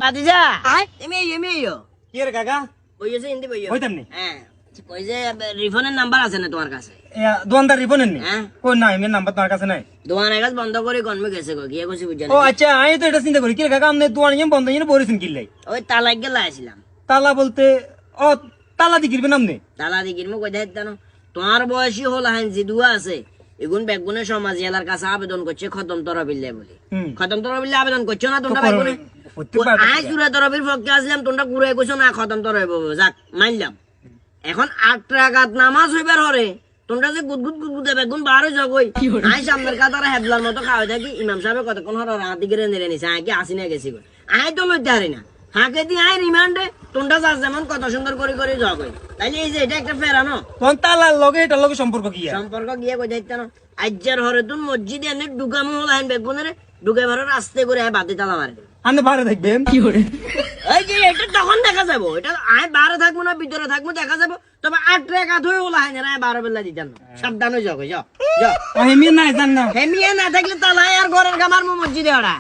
বাতিজা তুমি এমিও কি রে কাকা বইয়েছে হিন্দি বইও হইতাম নি হ্যাঁ কই যে রিফোনের নাম্বার আছে না তোমার কাছে দোকানদার রিপনের নি হ্যাঁ কই না এমনি নাম্বার তোমার কাছে নাই দোকান কাজ বন্ধ করে গনমে গেছে গো গিয়ে কইছি বুঝা ও আচ্ছা আমি তো এটা চিন্তা করি কি রে কাকা আপনি দোকান নিয়ে বন্ধ নিয়ে বরিছেন কিল্লাই ওই তালাক গেলা আসিলাম তালা বলতে ও তালা দি কিরবেন আপনি তালা দিকির মো কই দেখ জানো তোমার বয়সী হল হান জিদুয়া আছে এগুন বেগুনে সমাজ এলার কাছে আবেদন করছে খতম তরবিল্লে বলে খতম তরবিল্লে আবেদন করছো না তোমরা বেগুনে আজ সুরা তরবির পক্ষে আসলাম তোমরা ঘুরে কইছো না খতম তরবিব যাক মানলাম এখন 8 রাকাত নামাজ হইবার হরে তোমরা যে গুদগুদ গুদগুদে বেগুন বার হই জগই আই সামনের কাতারে হেবলার মতো খাওয়া থাকি ইমাম সাহেব কতক্ষণ হর রাত গিরে নেরে নিছে আই কি আসি না গেছি গো আই তো লইতে হারি না হাকে দি আই রিমান্ডে তোমরা যা যেমন কত সুন্দর করে করে জগই তাইলে এই যে এটা একটা ফেরানো তখন তালার লগে এটার লগে সম্পর্ক কি সম্পর্ক গিয়ে কই দেখতে না আজ্জার হরে তুন মসজিদে এনে ঢুকামু হল আইন বেগুনের ঢুকে ভরে রাস্তে করে আই বাতি তালা মারে আপনি বাইরে দেখবেন কি করে এই যে এটা তখন দেখা যাবো এটা আয় বাইরে থাকবো না ভিতরে থাকবো দেখা যাবো তবে 8 রাকাত হয়ে ওলা হয় না 12 বেলা দিতেন না সাবধান হয়ে যাও যাও যাও হেমি নাই জান না হেমিয়া না থাকলে তালা আর ঘরের কামার মসজিদে ওরা